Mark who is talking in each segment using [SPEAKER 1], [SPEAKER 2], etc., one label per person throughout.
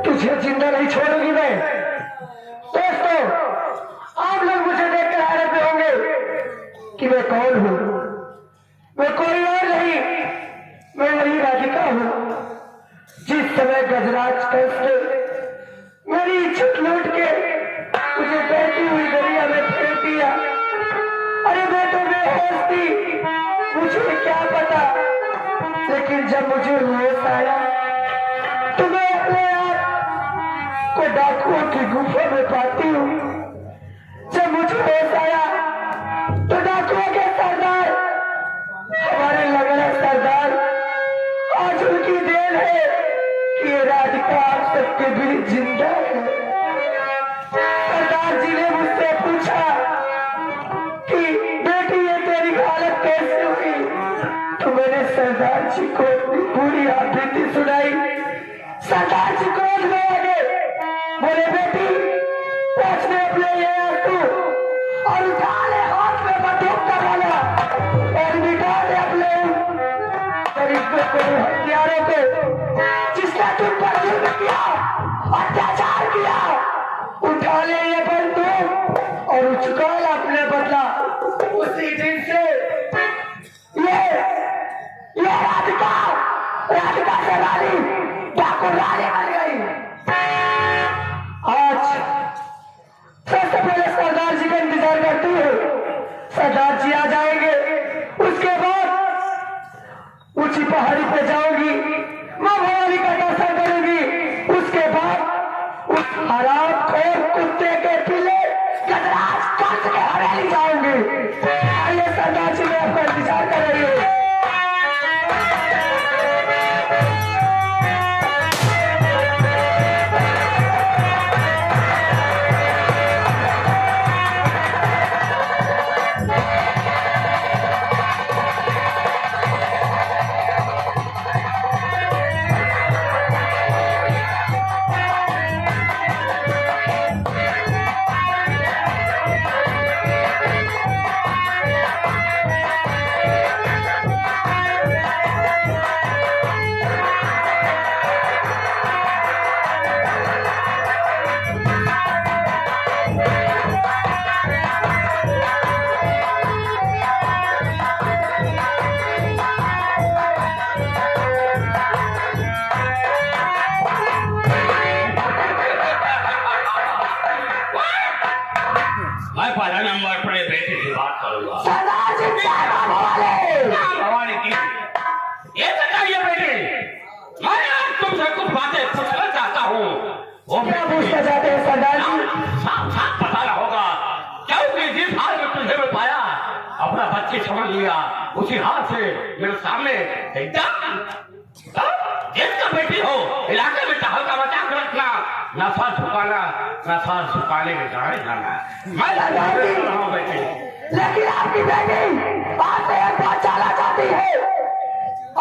[SPEAKER 1] तुझे जिंदा नहीं छोड़ूंगी मैं। दोस्तों, आप लोग मुझे देखकर हैरत में होंगे कि मैं कौन हूं। मैं कोई और नहीं, मैं वही राधिका हूं जिस समय गजराज कंस ने मेरी इज्जत लूट के मुझे बहती हुई दरिया में फेंक दिया। अरे मैं तो बेहोश थी, मुझे क्या पता। लेकिन जब मुझे होश आया तो मैं अपने आप को डाकुओं की गुफा में पाती हूँ। जब मुझे होश आया तो डाकुओं के सरदार, हमारे लगड़ा सरदार, आज उनकी देन है कि ये राधिका आप सबके बीच जिंदा है। सरदार जी ने मुझसे पूछा कि बेटी ये तेरी हालत कैसे हुई, तो मैंने सरदार जी को अपनी पूरी आपबीती सुनाई। सरदार जी क्रोध में आ गए, बोले बेटी पहुंचने अपने ये आंसू और उठा ले हाथ में बंदूक का भाला और मिटा दे अपने हथियारों को जिसने तुम पर जुल्म किया, अत्याचार किया। उठा ले ये बंदूक और उचका ले अपने बदला। उसी दिन से ये राधिका से रानी डाकू रानी बन गई। आज सबसे पहले सरदार जी का इंतजार करती है। सरदार जी आ जाएंगे, उसके बाद ऊंची पहाड़ी पे जाऊंगी, मां भवानी का दर्शन करूंगी। उसके बाद उस हरामखोर कुत्ते के पिले गजराज कंस के हवेली जाऊंगी। आइए सरदार जी, मैं आपका इंतजार कर रही हूँ।
[SPEAKER 2] भवानी की ये बताइए बेटे, मैं आज तुमसे कुछ बातें पूछना चाहता हूँ। वो
[SPEAKER 1] क्या पूछना चाहते हैं सरदार जी?
[SPEAKER 2] साफ साफ बताना होगा, क्योंकि जिस हाल में तुझे मैं पाया अपना बच्चे समझ लिया, उसी हाल से मेरे सामने एकदम जिसका बेटी हो इलाके में हल्का मजाक रखना नशा झुकाना, नशा झुकाने के जाने जाना। मैं
[SPEAKER 1] सरदार
[SPEAKER 2] रहा हूँ बेटे।
[SPEAKER 1] लेकिन आपकी बेटी बात से एक बात जानना चाहती है।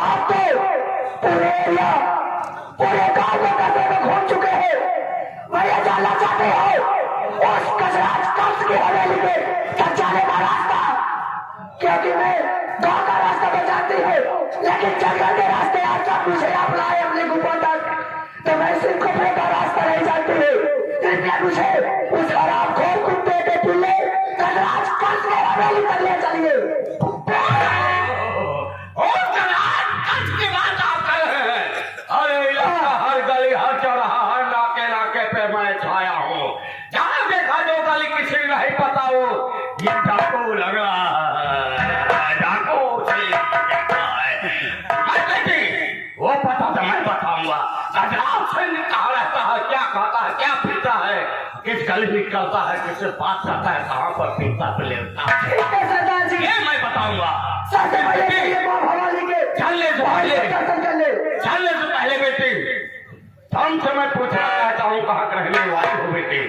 [SPEAKER 1] आप तो पूरे एरिया, पूरे गांव में कस्बे में घूम चुके हैं। मैं ये जानना चाहती हूँ उस कसराज कंस की हवेली में तक जाने का रास्ता, क्योंकि मैं गांव का रास्ता तो जानती हूँ, लेकिन जंगल के रास्ते आज तक मुझे आप लाए अपने गुफा तक, तो मैं सिर्फ कपड़े का रास्ता नहीं जानती हूँ। कृपया मुझे उस खराब खोर कुत्ते के पिल्ले कसराज कंस की हवेली तक ले चलिए।
[SPEAKER 2] अरे यहाँ हर गली, हर चौराहा, हर नाके नाके पे मैं छाया हूँ। जहाँ देखा जो गली किसी नहीं पता हो, ये डाकू लग रहा है, डाकू से देखा है। मैं बेटी, वो पता तो मैं बताऊंगा। गजराज सिंह कहाँ रहता है, क्या खाता है, क्या पीता है, किस गली निकलता है, किससे बात करता है, कहाँ पर पीता पे लेता है,
[SPEAKER 1] ठीक है सरदार जी,
[SPEAKER 2] ये मैं बताऊंगा।
[SPEAKER 1] सबसे पहले ये बाप हवाली के
[SPEAKER 2] चलने से पहले,
[SPEAKER 1] दर्शन कर ले।
[SPEAKER 2] चलने से पहले बेटी, तुमसे मैं पूछना चाहता हूँ, कहाँ का रहने वाली हो बेटी?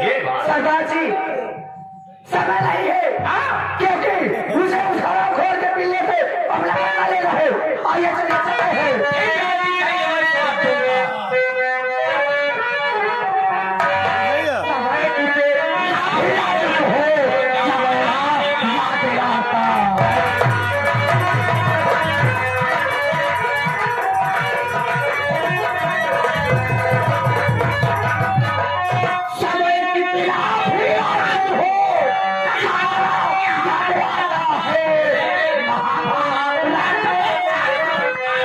[SPEAKER 2] ये बात
[SPEAKER 1] सरदार जी, समय नहीं है।
[SPEAKER 2] हाँ?
[SPEAKER 1] क्योंकि मुझे उस खराब खोर के पिल्ले पे हमला करना ले रहे। आइए चलिए चलते हैं। समय की लाठी हो, याद रहता। समय की लाठी हो, याद रहता है। महाभारत याद रहता है।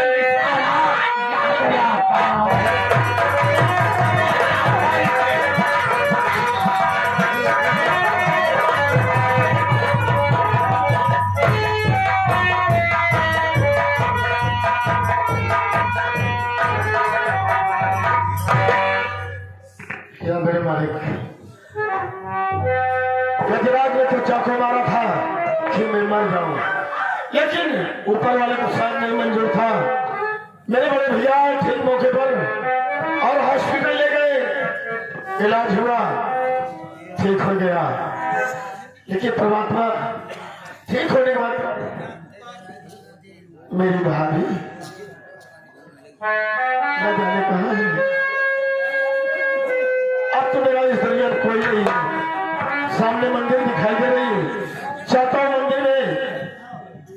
[SPEAKER 3] क्या मेरे मालिक, गजराज ने तो चाकू मारा था कि मैं मर जाऊं, लेकिन ऊपर वाले को शायद नहीं मंजूर था। मेरे बड़े भैया ठीक मौके पर और हॉस्पिटल ले गए, इलाज हुआ, ठीक हो गया। लेकिन परमात्मा ठीक होने के बाद मेरी भाभी न जाने कहाँ है। अब तो मेरा इस दुनिया में कोई नहीं है। सामने मंदिर दिखाई दे रही, चाहता हूँ मंदिर में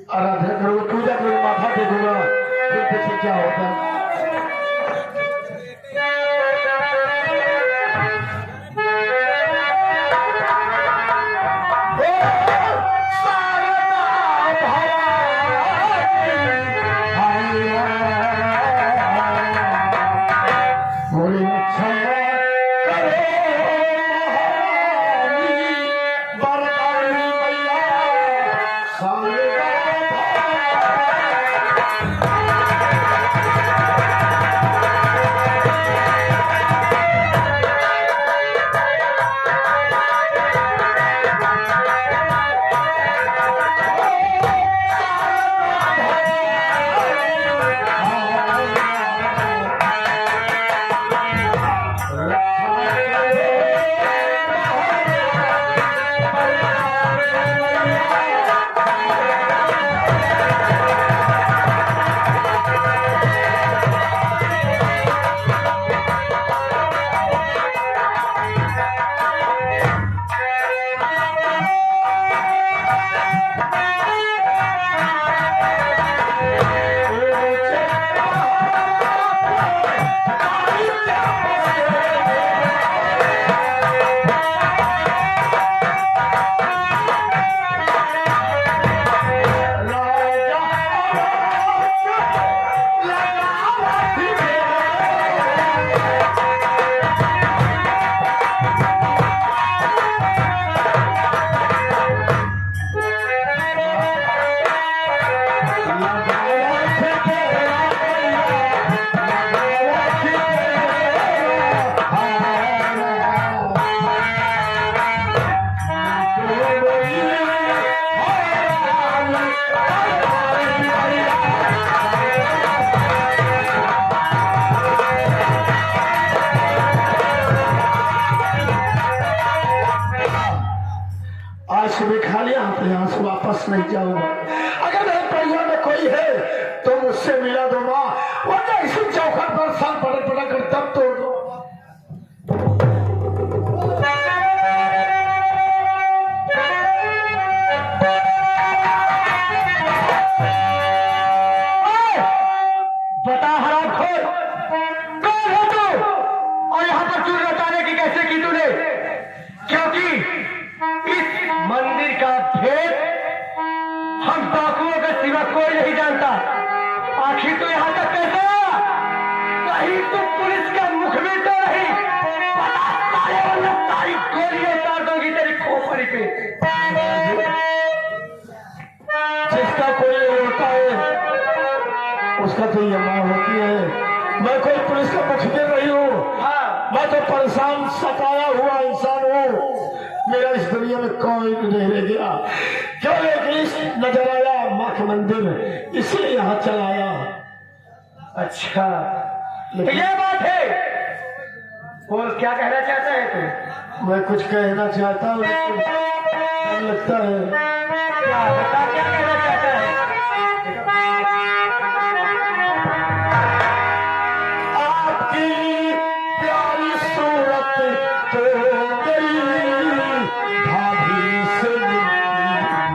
[SPEAKER 3] आराधना करूँ, पूजा करूँ, माथा टेकूंगा, फिर देखिए क्या होता है। आज सुबह खा लिया, अपने यहाँ से वापस नहीं जाऊंगा। अगर मेरे परिवार में कोई है तो मुझसे मिला दो माँ, वरना इसी चौखट पर साल पटक पटक कर तब तोड़ दो।
[SPEAKER 1] बता हरामखोर, कौन है तू और यहाँ पर चूर रचाने की कैसे की तूने? क्योंकि इस मंदिर का भेद हम डाकुओं का सिवा कोई नहीं जानता। आखिर तो यहाँ तक कैसे आया? कहीं तो पुलिस का मुख भी तो नहीं। बता सारे, वरना सारी गोलियां उतार दूंगी तेरी खोपड़ी पे।
[SPEAKER 3] जिसका कोई नहीं होता है उसका तो ये माँ होती है। मैं कोई पुलिस का मुख भी नहीं हूँ।
[SPEAKER 1] हाँ,
[SPEAKER 3] मैं तो परेशान सताया हुआ इंसान हूँ। मेरा इस दुनिया में कोई भी नहीं रह गया। क्यों एक लिस्ट नजर आया माँ के मंदिर, इसलिए यहाँ चला आया।
[SPEAKER 1] अच्छा तो
[SPEAKER 3] लेकिन
[SPEAKER 1] ये बात है। बोल, क्या कहना चाहता है तू?
[SPEAKER 3] मैं कुछ कहना चाहता हूँ लेकिन डर लगता है।
[SPEAKER 1] क्या बता, क्या कहना चाहता है?
[SPEAKER 3] आपकी प्यारी सूरत तो गई भाभी से मिलती है।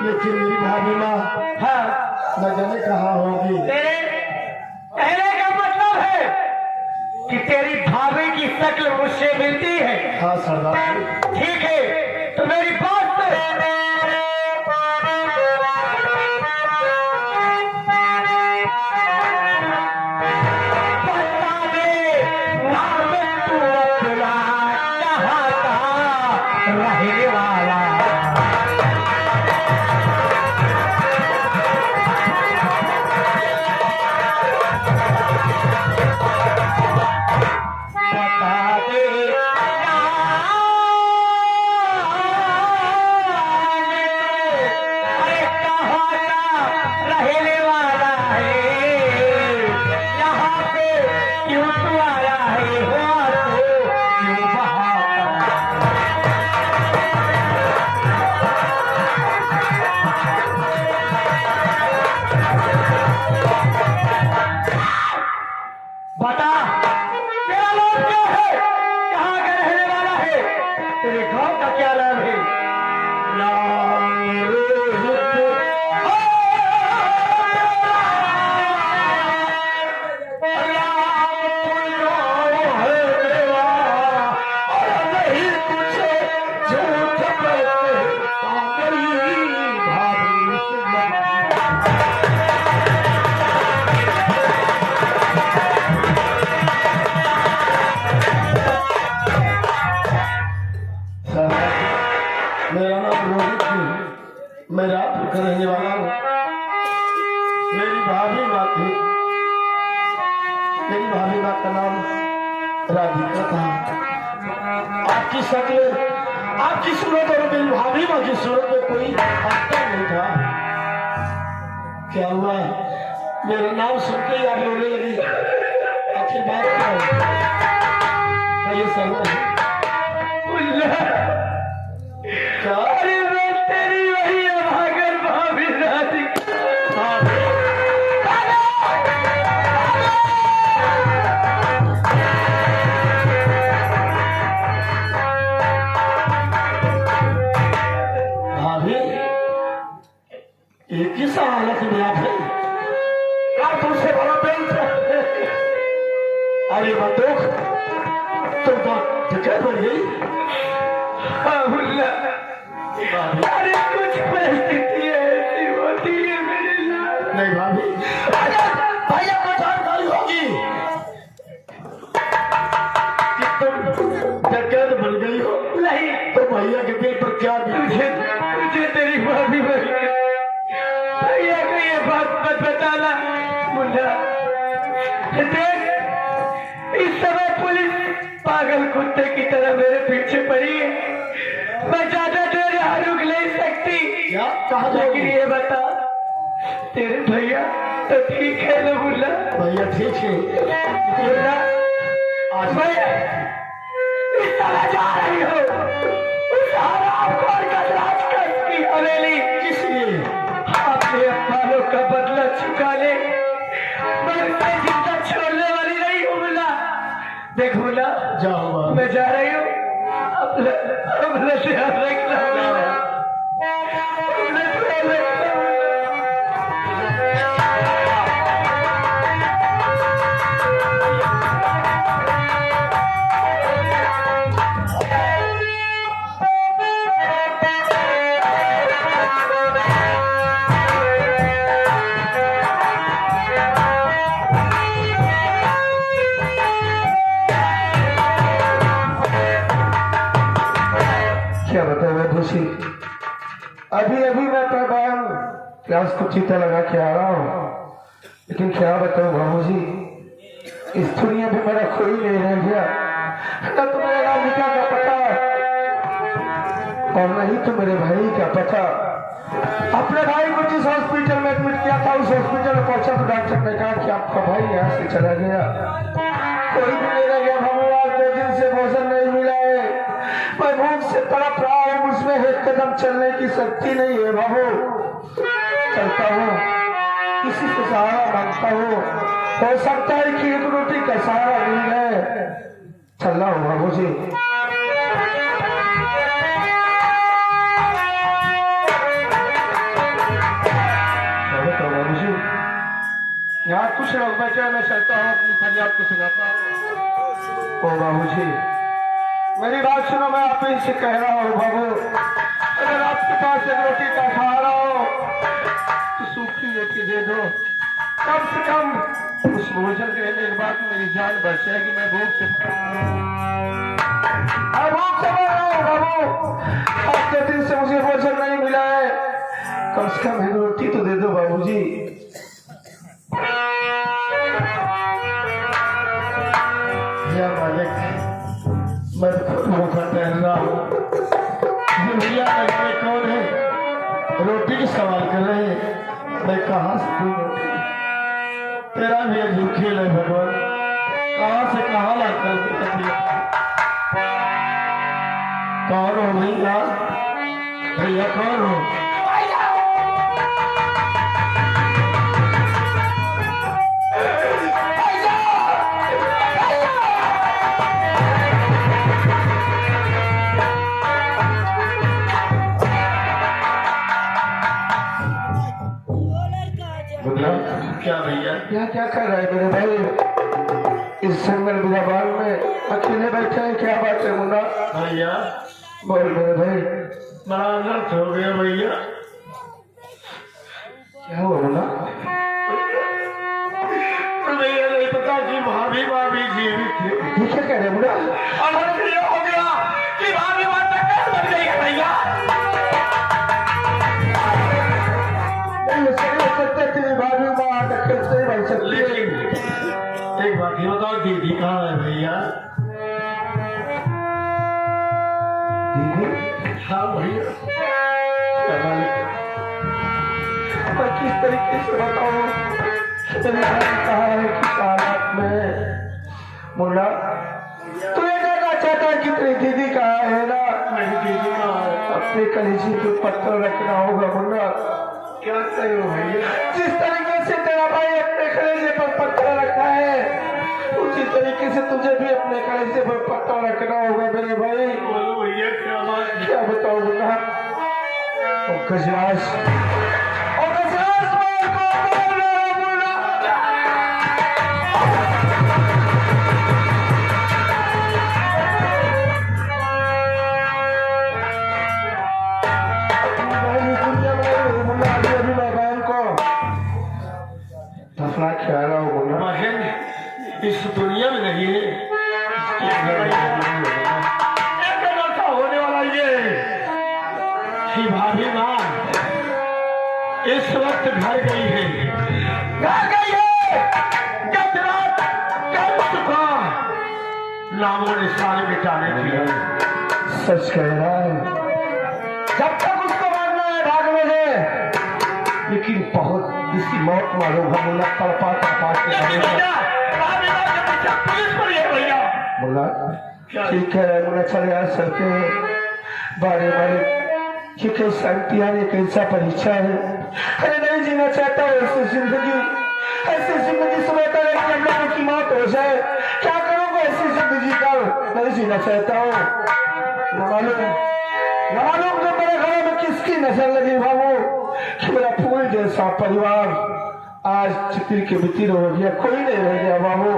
[SPEAKER 3] लेकिन मेरी भाभी माँ
[SPEAKER 1] हाँ,
[SPEAKER 3] न जाने कहाँ होगी।
[SPEAKER 1] तेरे कहने का मतलब है कि तेरी भाभी की शक्ल मुझसे मिलती है।
[SPEAKER 3] हाँ सरदार जी।
[SPEAKER 1] ठीक है, तो मेरी बात बता दे, नाम तू अपना कहाँ का रहने वाला? बता दे अरे कहाँ का रहने वाला है? यहाँ पे क्यों तू आया है? हुआ तो क्यों बहाता? बता, तेरा नाम क्या है? कहाँ का रहने वाला है? तेरे गांव का क्या नाम है? नाम
[SPEAKER 3] मेरा नाम रोहित है, मैं रात का रहने वाला हूँ। मेरी भाभी माँ थी, मेरी भाभी माँ का नाम राधिका था। आपकी शक्ल, आपकी सूरत और मेरी भाभी माँ की सूरत में कोई अंतर नहीं था। क्या हुआ? मेरा नाम सुनते ही आप रोने लगी। आखिर बात क्या है? ये सब क्या?
[SPEAKER 1] अरे मैं तेरी वही अभागन भाभी राधिका।
[SPEAKER 3] भाभी, एक ही सा हालत में आप है। आप तुमसे बड़ा प्रेम था। और ये बंदूक तुम तो जगह बन गई।
[SPEAKER 1] हाँ मुल्ला, अरे कुछ परिस्थिति ऐसी होती है मेरे साथ।
[SPEAKER 3] नहीं भाभी, भैया को जानकारी होगी कि तुम जगह बन गई हो।
[SPEAKER 1] नहीं
[SPEAKER 3] तो भैया के दिल पर क्या
[SPEAKER 1] तुझे तुझे तेरी भाभी बन गई। भैया को ये बात मत बताना मुल्ला। देख, इस समय पुलिस पागल कुत्ते की तरह मेरे पीछे पड़ी है। मैं ज्यादा देर यहाँ रुक नहीं सकती।
[SPEAKER 3] क्या कहा
[SPEAKER 1] लेकिन ये बता, तेरे भैया तो ठीक है ना मुल्ला?
[SPEAKER 3] भैया ठीक है।
[SPEAKER 1] मुल्ला,
[SPEAKER 3] आज
[SPEAKER 1] मैं इस तरह जा रही हूँ उस हरामखोर गजराज की हवेली।
[SPEAKER 3] किस लिए?
[SPEAKER 1] अपने अपमानों का बदला चुका ले। मैं उसे जिंदा छोड़ने वाली नहीं हूँ मुल्ला। देख मुल्ला,
[SPEAKER 3] जाओ
[SPEAKER 1] मैं जा रही हूँ। अपना ध्यान रखना। अपना ध्यान रखना। क्या बताऊं मैं खुशी, अभी अभी मैं पैबान क्लास को चीता लगा के आ रहा हूँ। लेकिन क्या बताऊं बाबू जी, इस दुनिया में मेरा कोई नहीं रह गया। न तो मेरे राधिका का पता और नहीं तो मेरे भाई का पता। अपने भाई को जिस हॉस्पिटल में एडमिट किया था उस हॉस्पिटल में पहुंचा तो डॉक्टर ने कहा कि आपका भाई यहाँ से चला गया। कोई भी नहीं रह गया बाबू। आज 2 दिन से भोजन नहीं मिला है। मैं भूख से तड़प रहा हूँ। मुझमें एक कदम चलने की शक्ति नहीं है बाबू। चलता हूँ, किसी से सहारा मांगता हूँ। हो सकता है कि एक रोटी का सहारा मिल जाए। चल रहा हूँ बाबू जी। बाबू जी, यहाँ कुछ लोग बैठे हैं, मैं चलता हूँ, अपनी फरियाद को सुनाता हूँ। ओ बाबू जी, मेरी बात सुनो। मैं आप ही से कह रहा हूँ बाबू, अगर आपके पास एक रोटी का सहारा हो तो सूखी रोटी दे दो। कम से कम उस भोजन के लेने के बाद मेरी जान बच जाएगी। मैं भूख से मर रहा हूँ बाबू। आज 2 दिन से मुझे भोजन नहीं मिला है। कम से कम एक रोटी तो दे दो बाबू जी।
[SPEAKER 3] या मालिक, मैं भूखा टहल रहा हूँ। भैया में कौन है? रोटी की सवाल कर रहे हैं। मैं कहाँ से दूँ रोटी? तेरा भी अजीब खेल है भगवान। कहाँ से कहाँ लाकर कौन हो भैया? भैया कौन हो? क्या भैया?
[SPEAKER 1] क्या कर रहा है मेरे भाई इस जंगल बियाबान में अकेले बैठे हैं? क्या बात है मुन्ना?
[SPEAKER 3] भैया
[SPEAKER 1] बोल मेरे भाई।
[SPEAKER 3] बड़ा अनर्थ हो गया भैया।
[SPEAKER 1] क्या हुआ मुन्ना?
[SPEAKER 3] भैया नहीं पता कि भाभी भाभी जीवित थे।
[SPEAKER 1] ये क्या कह रहे मुन्ना?
[SPEAKER 2] अनर्थ ये हो गया कि भाभी माता कैसे बन गई है भैया?
[SPEAKER 1] भाभी माँ कैसे बन सकती है?
[SPEAKER 3] लेकिन एक बात ये बताओ, दीदी कहाँ है भैया?
[SPEAKER 1] दीदी?
[SPEAKER 3] हाँ भैया।
[SPEAKER 1] मैं किस तरीके से बताऊं? मेरी बहन कहा है कि हालात में मुन्ना तू ये कहना चाहता है कि तेरी दीदी कहाँ है ना?
[SPEAKER 3] मेरी दीदी कहाँ है?
[SPEAKER 1] अपने कलेजी पे पत्थर रखना होगा मुन्ना।
[SPEAKER 3] क्या सही हो भैया?
[SPEAKER 1] जिस तरीके से तेरा भाई अपने कलेजे पर पत्थर रखा है उसी तरीके से तुझे भी अपने कलेजे पर पत्थर रखना होगा मेरे भाई।
[SPEAKER 3] बोलो भैया क्या बात?
[SPEAKER 1] क्या बताऊं मुन्ना? ओ गजराज मार को मार रहा मुन्ना।
[SPEAKER 3] इस दुनिया में नहीं है। एक लड़का होने वाला ये कि भाभी माँ इस वक्त घर गई है, जब रात कल चुका नामों निशान मिटाने की।
[SPEAKER 1] सच कह रहा है, जब तक उसको मारना है भागने दे, लेकिन बहुत इसकी मौत मालूम है। मुन्ना तड़पा तड़पा के मुन्ना ठीक है मुन्ना चले आ सकते हैं। बारे बारे कि कैसा इम्तिहान है, कैसा परीक्षा है। अरे नहीं जीना चाहता हूँ ऐसी जिंदगी से बेहतर है कि हम लोगों की मौत हो जाए। क्या करूँगा ऐसी जिंदगी का, नहीं जीना चाहता हूँ। न मालूम जो मेरे घरों में किसकी नजर लगी बाबू कि मेरा फूल जैसा परिवार आज चित्र के बितिर हो गया, कोई नहीं रह गया बाबू।